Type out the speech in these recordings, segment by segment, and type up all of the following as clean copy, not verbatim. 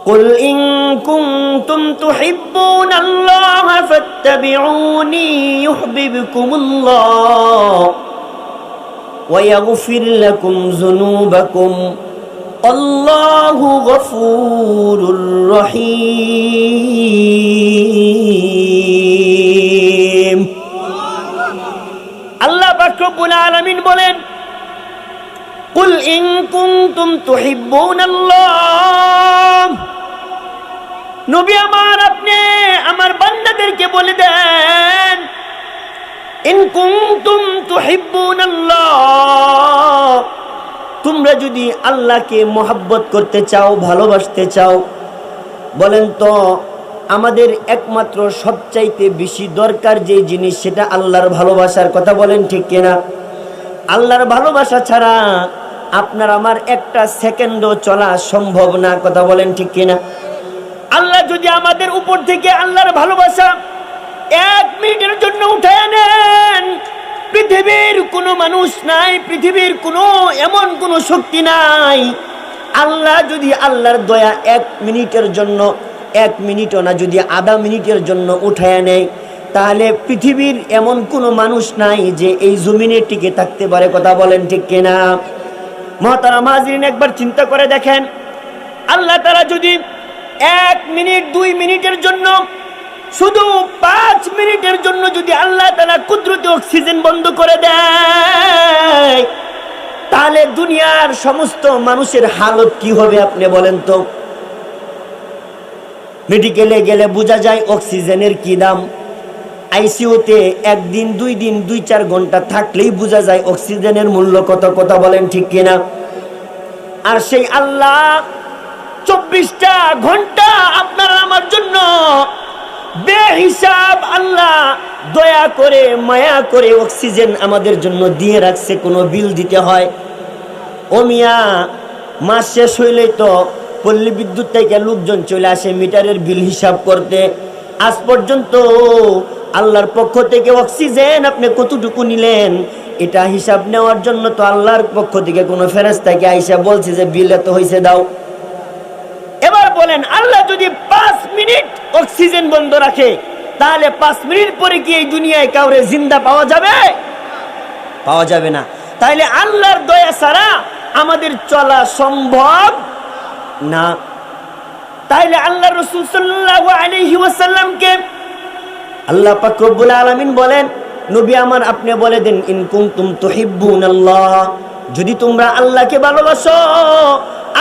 قل إن كنتم تحبون الله فاتبعوني يحببكم الله ويغفر لكم ذنوبكم الله غفور رحيم আল্লাহ পাক রব্বুল আলামিন বলেন কুল ইন কুনতুম তুহিব্বুনাল্লাহ নবী আমার আপনি আমার বান্দাদেরকে বলে দেন ইন কুনতুম তুহিব্বুনাল্লাহ তোমরা যদি আল্লাহকে মহব্বত করতে চাও ভালোবাসতে চাও বলেন তো আমাদের একমাত্র সবচাইতে বেশি দরকার যে জিনিস সেটা আল্লাহর ভালোবাসার কথা বলেন ঠিক কিনা আল্লাহর ভালোবাসা ছাড়া আপনার আমার একটা সেকেন্ডও চলা সম্ভব না কথা বলেন ঠিক কিনা আল্লাহ যদি আমাদের উপর থেকে আল্লাহর ভালোবাসা 1 মিনিটের জন্য উঠায় নেন পৃথিবীর কোনো মানুষ নাই পৃথিবীর কোনো এমন কোনো শক্তি নাই আল্লাহ যদি আল্লাহর দয়া 1 মিনিটের জন্য 1 মিনিটও না যদি আধা মিনিটের জন্য উঠায় নেয় তাহলে পৃথিবীর এমন কোনো মানুষ নাই যে এই জমিনে টিকে থাকতে পারে কথা বলেন ঠিক কিনা মুহতারাম হাজিরিন একবার চিন্তা করে দেখেন আল্লাহ তাআলা যদি 1 মিনিট 2 মিনিটের জন্য শুধু 5 মিনিটের জন্য যদি আল্লাহ তাআলা কুদরতি অক্সিজেন বন্ধ করে দেয় তাহলে দুনিয়ার সমস্ত মানুষের হালত কি হবে আপনি বলেন তো মেডিকেলে গেলে বোঝা যায় অক্সিজেনের কি দাম আইসিইউতে 1 দিন 2 দিন 2-4 ঘন্টা থাকলেই বোঝা যায় অক্সিজেনের মূল্য কত কথা বলেন ঠিক কিনা আর সেই আল্লাহ 24টা ঘন্টা আপনার আমার জন্য বেহিসাব আল্লাহ দয়া করে মায়া করে অক্সিজেন আমাদের জন্য দিয়ে রাখছে কোনো বিল দিতে হয় ও মিয়া মাস শেষ হইলেই তো পল্লী বিদ্যুৎ থেকে লোকজন চলে আসে মিটারের বিল হিসাব করতে আজ পর্যন্ত আল্লাহর পক্ষ থেকে অক্সিজেন আপনি কতটুকু নিলেন এটা হিসাব নেওয়ার জন্য তো আল্লাহর পক্ষ থেকে কোনো ফেরেশতাকে আইসা বলছে যে বিল এত হইছে দাও এবার বলেন আল্লাহ যদি 5 মিনিট অক্সিজেন বন্ধ রাখে তাহলে 5 মিনিট পরে কি এই দুনিয়ায় কাউরে জিন্দা পাওয়া যাবে পাওয়া যাবে না তাইলে আল্লাহর দয়া ছাড়া আমাদের চলা সম্ভব না তাইলে আল্লাহ রাসূল সাল্লাল্লাহু আলাইহি ওয়াসাল্লামকে আল্লাহ পাক রব্বুল আলামিন বলেন নবী আমার আপনি বলে দেন ইন কুনতুম তুহিব্বুনাল্লাহ যদি তোমরা আল্লাহকে ভালোবাসো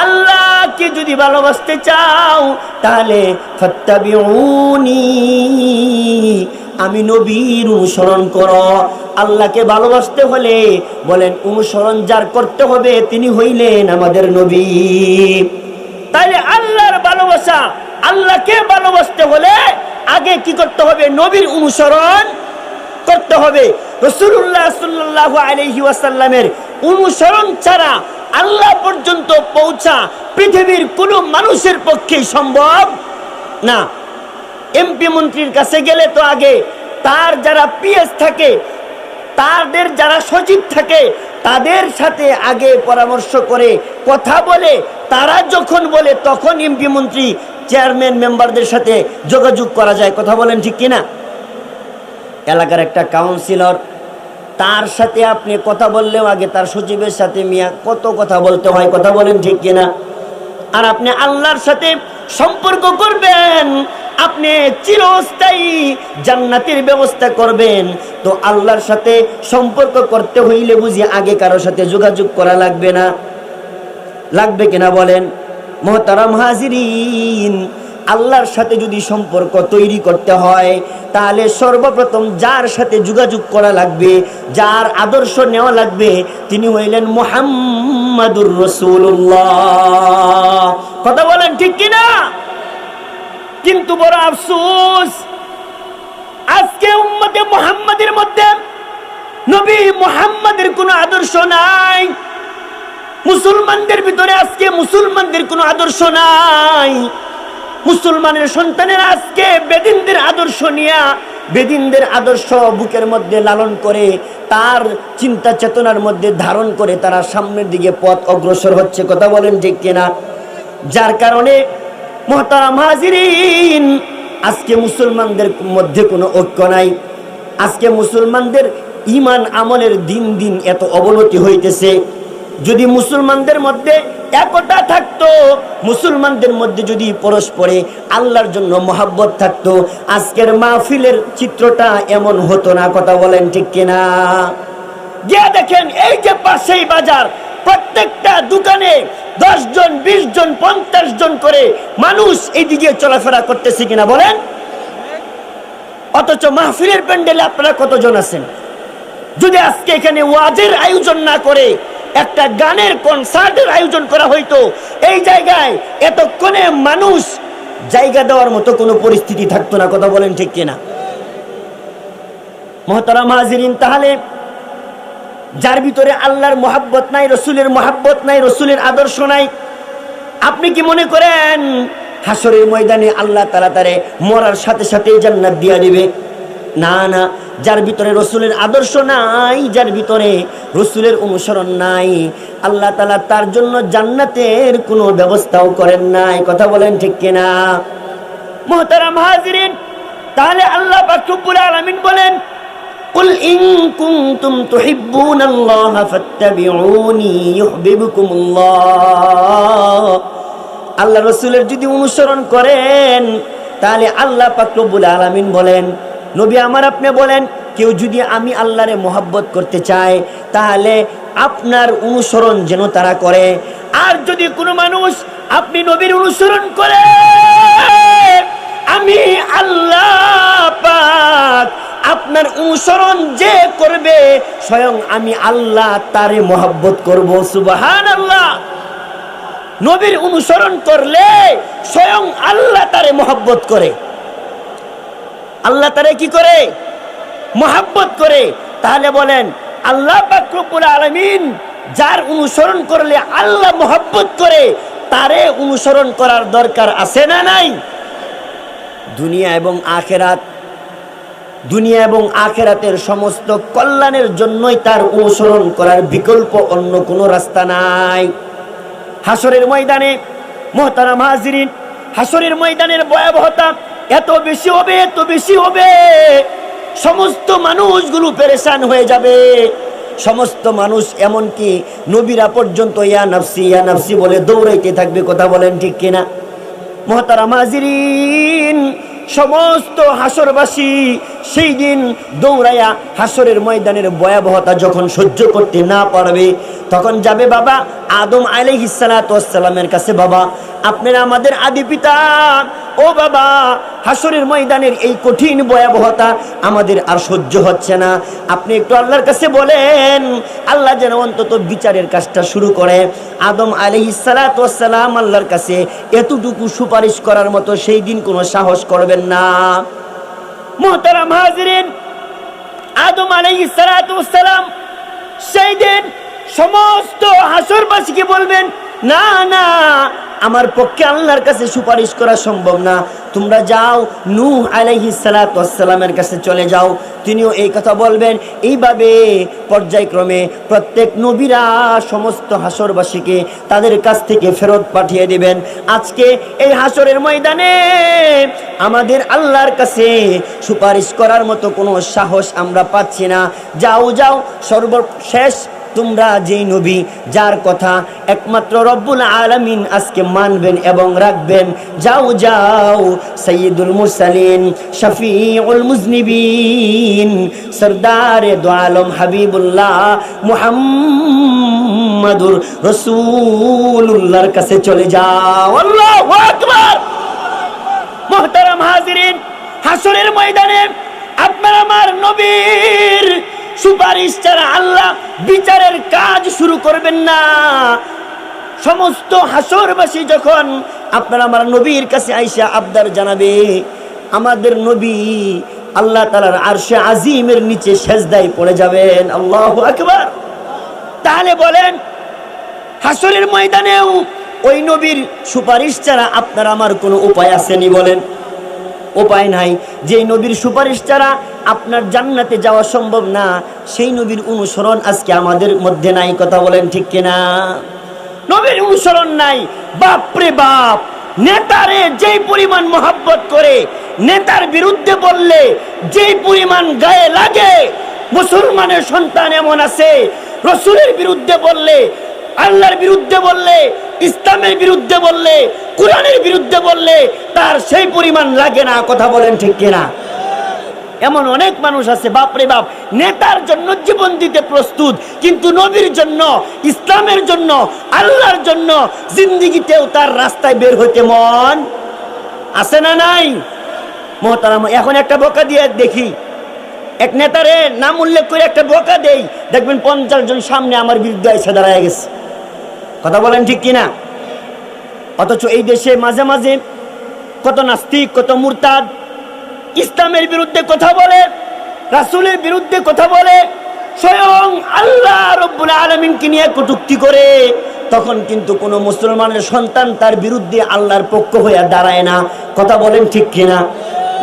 আল্লাহকে যদি ভালোবাসতে চাও তাহলে ফাত্তাবিউনি আমি নবীর অনুসরণ করো আল্লাহকে ভালোবাসতে হলে বলেন অনুসরণ যার করতে হবে তিনি হইলেন আমাদের নবী তাইলে আল্লাহর ভালোবাসা আল্লাহকে ভালোবাসতে হলে আগে কি করতে হবে নবীর অনুসরণ করতে হবে রাসূলুল্লাহ সাল্লাল্লাহু আলাইহি ওয়াসাল্লামের অনুসরণ ছাড়া আল্লাহ পর্যন্ত পৌঁছা পৃথিবীর কোনো মানুষের পক্ষে সম্ভব না এমপি মন্ত্রীর কাছে গেলে তো আগে তার যারা পিএস থাকে তাদের যারা সচিব থাকে তাদের সাথে আগে পরামর্শ করে কথা বলে তারা যখন বলে তখন এমপি মন্ত্রী চেয়ারম্যান মেম্বারদের সাথে যোগাযোগ করা যায় কথা বলেন ঠিক কিনা এলাকার একটা কাউন্সিলর তার সাথে আপনি কথা বললেও আগে তার সচিবের সাথে মিয়া কত কথা বলতে হয় কথা বলেন ঠিক কিনা আর আপনি আল্লাহর সাথে সম্পর্ক করবেন আপনি চিরস্থায়ী জান্নাতের ব্যবস্থা করবেন তো আল্লাহর সাথে সম্পর্ক করতে হইলে বুঝি আগে কারোর সাথে যোগাযোগ করা লাগবে না লাগবে কিনা বলেন মুহতারাম হাজিরিন আল্লাহর সাথে যদি সম্পর্ক তৈরি করতে হয় তাহলে সর্বপ্রথম যার সাথে যোগাযোগ করা লাগবে যার আদর্শ নেওয়া লাগবে তিনি হইলেন মুহাম্মাদুর রাসূলুল্লাহ কথা বলেন ঠিক কিনা কিন্তু বড় আফসোস আজকে উম্মতে মুহাম্মাদের মধ্যে নবী মুহাম্মাদের কোনো আদর্শ নাই মুসলমানদের ভিতরে আজকে মুসলমানদের কোনো আদর্শ নাই মুসলমানের সন্তানেরা আজকে বেদিনদের আদর্শ নিয়ে বেদিনদের আদর্শ বুকের মধ্যে লালন করে তার চিন্তা চেতনার মধ্যে ধারণ করে তারা সামনের দিকে পথ অগ্রসর হচ্ছে কথা বলেন ঠিক কিনা যার কারণে মুহতারাম হাজিরিন, আজকে মুসলমানদের মধ্যে কোনো ঐক্য নাই। আজকে মুসলমানদের ঈমান আমলের দিন দিন এত অবনতি হইতেছে। যদি মুসলমানদের মধ্যে একতা থাকতো, মুসলমানদের মধ্যে যদি পরস্পরে আল্লাহর জন্য মহাব্বত থাকতো, আজকের মাহফিলের চিত্রটা এমন হতো না। কথা বলেন ঠিক কিনা? গিয়ে দেখেন, এই যে পাশেই বাজার, প্রত্যেকটা দোকানে 10 জন 20 জন 50 জন করে মানুষ এইদিকে চলাফেরা করতেছে কিনা বলেন? অথচ মাহফিলের প্যান্ডেলে আপনারা কতজন আছেন? যদি আজকে এখানে ওয়াজের আয়োজন না করে একটা গানের কনসার্টের আয়োজন করা হইতো, এই জায়গায় এতক্ষণে মানুষ জায়গা দেওয়ার মতো কোনো পরিস্থিতি থাকতো না। কথা বলেন ঠিক কিনা? মুহতারাম হাজিরিন, তাহলে যার ভিতরে আল্লাহর মহাব্বত নাই, রসুলের মহাব্বত নাই, রসুলের আদর্শ নাই, আপনি কি মনে করেন হাসরের ময়দানে আল্লাহ তাআলা তারে মরার সাথে সাথে জান্নাত দিয়া দিবে? না না, যার ভিতরে রসুলের আদর্শ নাই, যার ভিতরে রসুলের অনুসরণ নাই, আল্লাহ তাআলা তার জন্য জান্নাতের কোনো ব্যবস্থাও করেন নাই। কথা বলেন ঠিক কিনা? মুহতারাম হাজিরিন, তাহলে আল্লাহ পাক রব্বুল আলামিন বলেন, কুল ইন কুনতুম তুহিব্বুনাল্লাহা ফাত্তাবিউনি ইউহিব্বুকুমুল্লাহ। আল্লাহ রসুলের যদি অনুসরণ করেন, তাহলে আল্লাহ পাক রব্বুল আলামিন বলেন, নবী আমার আপনি বলেন, কেউ যদি আমি আল্লাহরে মহব্বত করতে চায়, তাহলে আপনার অনুসরণ যেন তারা করে। আর যদি কোনো মানুষ আপনি নবীর অনুসরণ করে, আমি আল্লাহ পাক আপনার অনুসরণ যে করবে, স্বয়ং আমি আল্লাহ তারে মহব্বত করব। সুবহানাল্লাহ। নবীর অনুসরণ করলে স্বয়ং আল্লাহ তারে মহব্বত করে। আল্লাহ তারে কি করে? মহব্বত করে। তাহলে বলেন, আল্লাহ পাক রব্বুল আলামিন যার অনুসরণ করলে আল্লাহ মহব্বত করে, তারে অনুসরণ করার দরকার আছে না নাই? দুনিয়া এবং আখিরাত, দুনিয়া এবং আখিরাতের সমস্ত কল্যাণের জন্যই তার অনুসরণ করার বিকল্প অন্য কোনো রাস্তা নাই। হাসরের ময়দানে মুহতারাম হাজিরিন, হাসরের ময়দানের ভয়াবহতা এত বেশি হবে, এত বেশি হবে, সমস্ত মানুষগুলো পেরেশান হয়ে যাবে। সমস্ত মানুষ, এমনকি নবীরা পর্যন্ত ইয়া নাফসি বলে দৌড়াইতে থাকবে। কথা বলেন ঠিক কিনা? মুহতারাম হাজিরিন, সমস্ত হাসরবাসী সেই দিন দৌড়াইয়া হাসরের ময়দানের ভয়াবহতা যখন সহ্য করতে না পারবে, তখন যাবে বাবা আদম আলাইহিস সালাতু ওয়াস সালামের কাছে, বাবা আপনারা আমাদের আদি পিতা, ও বাবা হাসরের ময়দানের এই কঠিন ভয়াবহতা আমাদের আর সহ্য হচ্ছে না, আপনি একটু আল্লাহর কাছে বলেন, আল্লাহ যেন অন্তত বিচারের কাজটা শুরু করে। আদম আলাইহিস সালাতু ওয়াস সালাম আল্লাহর কাছে এতটুকু সুপারিশ করার মতো সেই দিন কোনো সাহস করবেন না। মুহতারাম হাজিরিন, আদম আলাইহিস সালাতু ওয়াস সালাম সেই দিন সমস্ত হাসরবাসীকে বলবেন, না না, আমার পক্ষে আল্লাহর কাছে সুপারিশ করা সম্ভব না, তোমরা যাও নূহ আলাইহিস সালাতু ওয়াস সালামের কাছে চলে যাও, তিনিও এই কথা বলবেন। এইভাবে পর্যায়ক্রমে প্রত্যেক নবীরা সমস্ত হাসরবাসীকে তাদের কাছ থেকে ফেরত পাঠিয়ে দিবেন। আজকে এই হাসরের ময়দানে আমাদের আল্লাহর কাছে সুপারিশ করার মতো কোনো সাহস আমরা পাচ্ছি না। যাও যাও, সর্বশেষ তোমরা যেই নবী যার কথা একমাত্র রব্বুল আলামিন আজকে মানবেন এবং রাখবেন, যাও যাও, সাইয়্যিদুল মুরসালিন, শফিউল মুজনিবিন, সরদারে দু আলম হাবিবুল্লাহ মুহাম্মাদুর রাসূলুল্লাহর কাছে চলে যাও। আল্লাহু আকবার। মুহতারাম হাজিরিন, হাসরের ময়দানে আপনার আমার নবীর সুপারিশ ছাড়া আল্লাহ বিচারের কাজ শুরু করবেন না। সমস্ত হাসরবাসী যখন আপনার আমার নবীর কাছে আইসা আবদার জানাবে, আমাদের নবী আল্লাহ তাআলার আরশে আজিমের নিচে সেজদায় পড়ে যাবেন। আল্লাহু আকবার। তাহলে বলেন, হাসরের ময়দানেও ওই নবীর সুপারিশ ছাড়া আপনার আমার কোনো উপায় আসেনি? বলেন, উপায় নাই। যে নবীর সুপারিশ ছাড়া আপনার জান্নাতে যাওয়া সম্ভব না, সেই নবীর অনুসরণ আজকে আমাদের মধ্যে নাই। কথা বলেন ঠিক কিনা? নবীর অনুসরণ নাই। বাপ রে বাপ, নেতারে যেই পরিমাণ মহব্বত করে, নেতার বিরুদ্ধে বললে যেই পরিমাণ গায়ে লাগে, মুসলমানের সন্তান এমন আছে রসুলের বিরুদ্ধে বললে, আল্লাহর বিরুদ্ধে বললে, ইসলামের বিরুদ্ধে বললে, কোরআনের বিরুদ্ধে বললে তার সেই পরিমাণ লাগে না। কথা বলেন ঠিক কিনা? এমন অনেক মানুষ আছে বাপরে বাপ, নেতার জন্য জীবন দিতে প্রস্তুত, কিন্তু নবীর জন্য, ইসলামের জন্য, আল্লাহর জন্য জিন্দেগিতেও তার রাস্তায় বের হইতে মন আছে না নাই? মোহতারাম, এখন একটা বকা দিয়ে দেখি, এক নেতারে নাম উল্লেখ করে একটা বকা দেই, দেখবেন 50 জন সামনে আমার বিরুদ্ধে এসে দাঁড়ায় গেছে। কথা বলেন ঠিক কিনা? অথচ এই দেশে মাঝে মাঝে কত নাস্তিক, কত মুরতাদ ইসলামের বিরুদ্ধে কথা বলে, রাসূলের বিরুদ্ধে কথা বলে, স্বয়ং আল্লাহ রব্বুল আলামিনকে নিয়ে কটূক্তি করে, তখন কিন্তু কোনো মুসলমানের সন্তান তার বিরুদ্ধে আল্লাহর পক্ষ হয়ে দাঁড়ায় না। কথা বলেন ঠিক কিনা?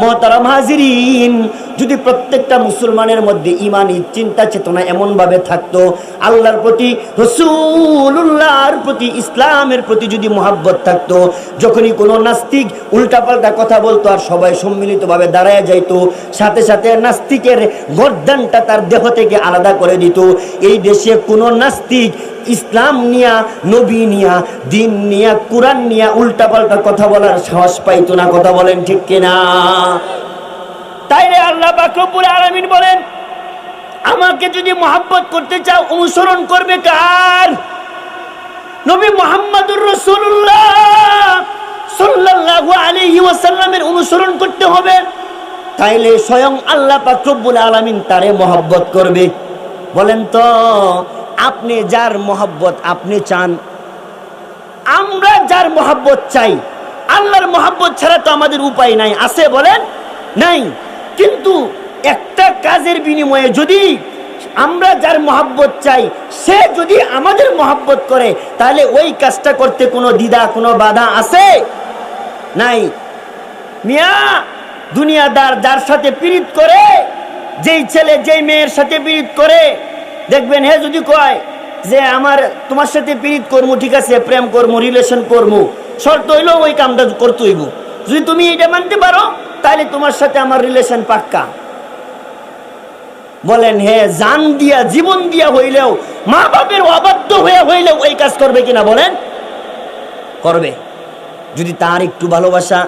মোহতারাম হাজিরিন, যদি প্রত্যেকটা মুসলমানের মধ্যে ইমানি চিন্তা চেতনা এমন ভাবে থাকতো, আল্লাহর প্রতি, রাসূলুল্লাহর প্রতি, ইসলামের প্রতি যদি মহব্বত থাকতো, যখনই কোনো নাস্তিক উল্টাপাল্টা কথা বলতো আর সবাই সম্মিলিতভাবে দাঁড়ায় যাইতো, সাথে সাথে নাস্তিকের গর্দানটা তার দেহ থেকে আলাদা করে দিত। এই দেশে কোনো নাস্তিক ইসলাম নিয়া, নবী নিয়া, দিন নিয়া, কোরআন নিয়া উল্টাপাল্টা কথা বলার সাহস পাইতো না। কথা বলেন ঠিক কিনা? তাইলে আল্লাহ পাক রব্বুল আলামিন বলেন, আমাকে যদি মহব্বত করতে চাও অনুসরণ করবে কার? নবী মুহাম্মদুর রাসূলুল্লাহ সাল্লাল্লাহু আলাইহি ওয়াসাল্লামের অনুসরণ করতে হবে। তাইলে স্বয়ং আল্লাহ পাক রব্বুল আলামিন তারে মহব্বত করবে। বলেন তো, আপনি যার মহব্বত আপনি চান, আমরা যার মহব্বত চাই, আল্লাহর মহব্বত ছাড়া তো আমাদের উপায় নাই। আছে বলেন? নাই। কিন্তু একটা কাজের বিনিময়ে যদি আমরা যার মহব্বত চাই, সে যদি আমাদের মহব্বত করে, তাহলে ওই কাজটা করতে কোনো দ্বিধা, কোনো বাধা আছে? নাই। মিয়া, দুনিয়াদার যার সাথে পীড়িত করে, যেই ছেলে যেই মেয়ের সাথে পীড়িত করে, দেখবেন হে যদি কয় যে আমার তোমার সাথে পীড়িত করবো, ঠিক আছে, প্রেম করবো, রিলেশন করবো, শর্ত হইলো ওই কামটা করতে হইব। যদি তুমি এটা মানতে পারো তাহলে তোমার সাথে আমার রিলেশন পাক্কা। বলেন হে, জান দিয়া, জীবন দিয়া হইলেও, মা বাপের অবাধ্য হয়ে হইলেও ওই কাজ করবে কিনা? বলেন করবে। যদি তার একটু ভালোবাসা,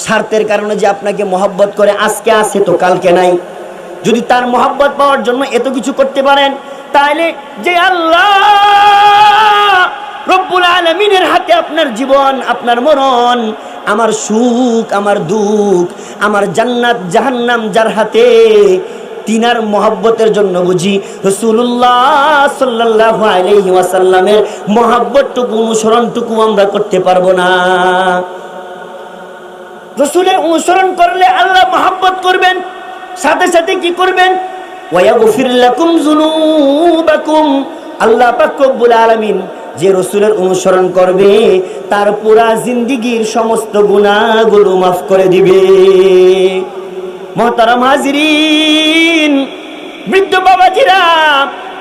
স্বার্থের কারণে যে আপনাকে মহব্বত করে, আজকে আছে তো কালকে নাই, যদি তার মহব্বত পাওয়ার জন্য এত কিছু করতে পারেন, তাহলে যে আল্লাহ রব্বুল আলামিনের হাতে আপনার জীবন, আপনার মরণ, আমার সুখ, আমার দুঃখ, আমার জান্নাত জাহান্নাম যার হাতে, তিনার মহব্বতের জন্য বুঝি রাসূলুল্লাহ সাল্লাল্লাহু আলাইহি ওয়াসাল্লামের মহব্বতটুকু, অনুসরণটুকু আমরা করতে পারবো না? রাসূলের অনুসরণ করলে আল্লাহ মহব্বত করবেন, সাথে সাথে কি করবেন? ওয়ায়াগফির লাকুম যুনুবাকুম। আল্লাহ পাক রব্বুল আলামিন যে রাসূলের অনুসরণ করবে তার পুরা জিন্দেগীর সমস্ত গুনাহগুলো মাফ করে দিবে। মুহতারাম হাজিরিন, বৃদ্ধ বাবাজিরা,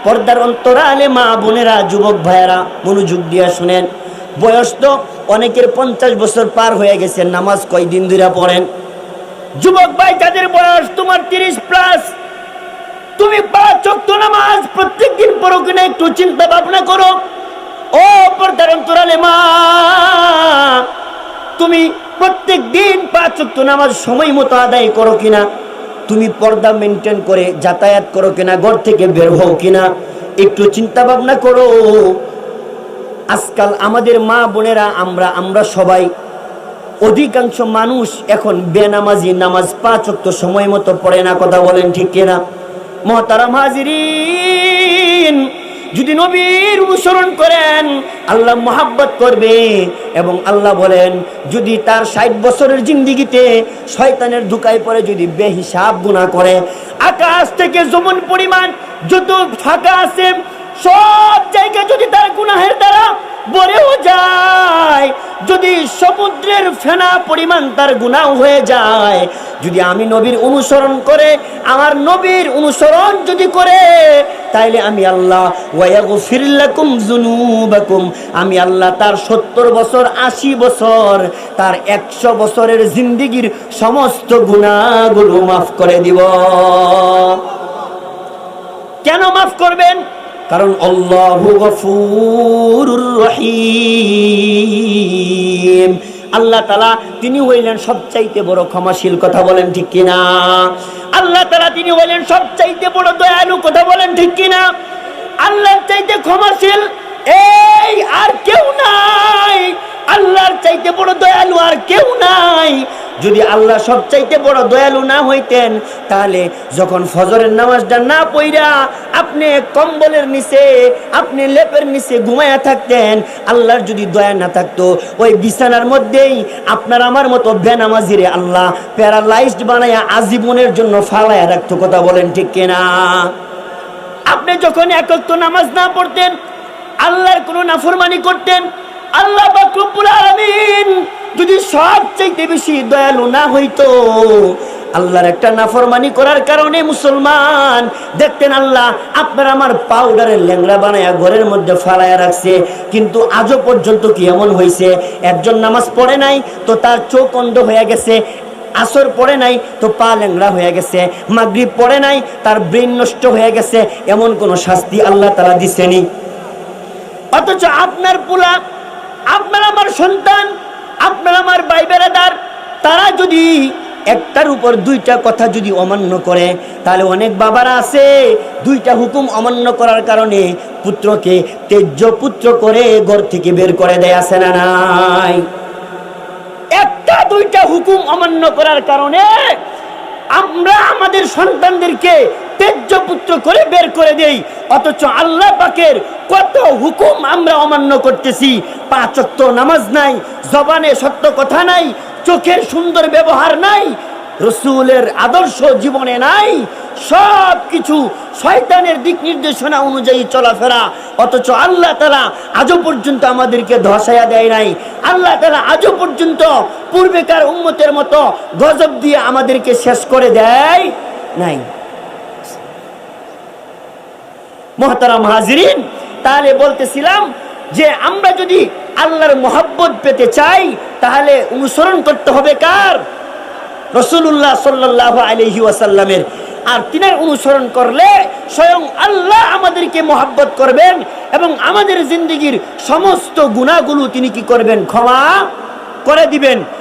পর্দার অন্তরালে মা বোনেরা, যুবক ভাইয়েরা, মনোযোগ দিয়ে শুনেন। বয়স তো অনেকের 50 বছর পার হয়ে গেছে, নামাজ কয়দিন ধরে পড়েন? যুবক ভাই, যাদের বয়স তোমার 30+, তুমি 5 ওয়াক্ত নামাজ প্রত্যেকদিন পড়ো কিনা একটু চিন্তা ভাবনা করো। ও পর্দার অন্তরালে মা, তুমি প্রত্যেক দিন 5 ওয়াক্ত নামাজ সময় মতো আদায় করো কিনা? তুমি পর্দা মেনটেন করে যাতায়াত করো কিনা? ঘর থেকে বের হও কিনা? একটু চিন্তা ভাবনা করো। আজকাল আমাদের মা বোনেরা, আমরা সবাই, অধিকাংশ মানুষ এখন বেনামাজি, নামাজ 5 ওয়াক্ত সময় মতো পড়ে না। কথা বলেন ঠিক কিনা? মুহতারাম হাজিরিন, যদি নবীর অনুসরণ করেন আল্লাহ মহব্বত করবে। এবং আল্লাহ বলেন, যদি তার 60 বছরের জিন্দেগিতে শয়তানের ধোঁকায় পড়ে যদি বেহিসাব গুনাহ করে, আকাশ থেকে জমিন পরিমাণ যত ফাঁকা আছে সব জায়গায় যদি তার গুনাহের দ্বারা ভরেও যায়, যদি সমুদ্রের ফেনা পরিমাণ তার গুনাহ হয়ে যায়, যদি আমি নবীর অনুসরণ করে, আমার নবীর অনুসরণ যদি করে, তাইলে আমি আল্লাহ ওয়ায়াগফির লাকুম যুনুবাকুম, আমি আল্লাহ তার 70 বছর 80 বছর তার 100 বছরের জিন্দেগীর সমস্ত গুনাহগুলো মাফ করে দিব। কেন মাফ করবেন? কারণ আল্লাহু গফুরুর রহিম, আল্লাহ তাআলা তিনি হইলেন সবচাইতে বড় ক্ষমাশীল। কথা বলেন ঠিক কিনা? আল্লাহ তাআলা তিনি হইলেন সবচাইতে বড় দয়ালু। কথা বলেন ঠিক কিনা? আল্লাহর চাইতে ক্ষমাশীল এই আর কেউ নাই, আল্লাহর চাইতে বড় দয়ালু আর কেউ নাই। যদি আল্লাহ সবচাইতে বড় দয়ালু না হইতেন, তাহলে যখন ফজরের নামাজটা না পড়া আপনি কম্বলের নিচে, আপনি লেপের নিচে ঘুমায়া থাকতেন, আল্লাহর যদি দয়া না থাকতো, ওই বিছানার মধ্যেই আপনার আমার মতো বেনামাজিরে আল্লাহ প্যারালাইজড বানায়া আজীবনের জন্য ফালায়া রাখতো। কথা বলেন ঠিক কিনা? আপনি যখন একক নামাজ না পড়তেন, আল্লাহর কোনো নাফরমানি করতেন, আল্লাহ পাক রব্বুল আলামিন যদি সবচেয়ে বেশি দয়ালু না হইতো, আল্লাহর একটা নাফরমানি করার কারণে মুসলমান দেখতেন আল্লাহ আপনার আমার পাউডারের ল্যাংড়া বানায়া ঘরের মধ্যে ফালায়া রাখছে। কিন্তু আজও পর্যন্ত কি এমন হয়েছে, একজন নামাজ পড়ে নাই তো তার চোখ অন্ধ হয়ে গেছে, আসর পড়ে নাই তো পা ল্যাংড়া হয়ে গেছে, মাগরিব পড়ে নাই তার ব্রেন নষ্ট হয়ে গেছে, এমন কোনো শাস্তি আল্লাহ তাআলা দিছেনি? অথচ আপনার পোলা, আপনার আমার সন্তান, আপনার আমার ভাই বেরাদার, তারা যদি একটার উপর দুইটা কথা যদি অমান্য করে, তাহলে অনেক বাবারা আছে দুইটা হুকুম অমান্য করার কারণে পুত্রকে তেজ্য পুত্র করে ঘর থেকে বের করে দেয়। আছে না নাই? একটা দুইটা হুকুম অমান্য করার কারণে আমরা আমাদের সন্তানদেরকে তেজ্য পুত্র করে বের করে দেই। অথচ আল্লাহ পাকের কত হুকুম আমরা অমান্য করতেছি। 5 ওয়াক্ত নামাজ নাই, জবানে সত্য কথা নাই, চোখের সুন্দর ব্যবহার নাই, রাসূলের আদর্শ জীবনে নাই, সব কিছু শয়তানের দিক নির্দেশনা অনুযায়ী চলাফেরা। অথচ আল্লাহ তাআলা আজও পর্যন্ত আমাদেরকে ধসায়া দেয় নাই। আল্লাহ তাআলা আজও পর্যন্ত পূর্বেকার উম্মতের মতো গজব দিয়ে আমাদেরকে শেষ করে দেয় নাই। মুহতারাম হাজিরিন, তাহলে বলতেছিলাম যে আমরা যদি আল্লাহর মহব্বত পেতে চাই, তাহলে অনুসরণ করতে হবে কার? রাসূলুল্লাহ সাল্লাল্লাহু আলাইহি ওয়াসাল্লামের। আর তিনার অনুসরণ করলে স্বয়ং আল্লাহ আমাদেরকে মহব্বত করবেন এবং আমাদের জিন্দেগীর সমস্ত গুনাহগুলো তিনি কি করবেন? ক্ষমা করে দিবেন।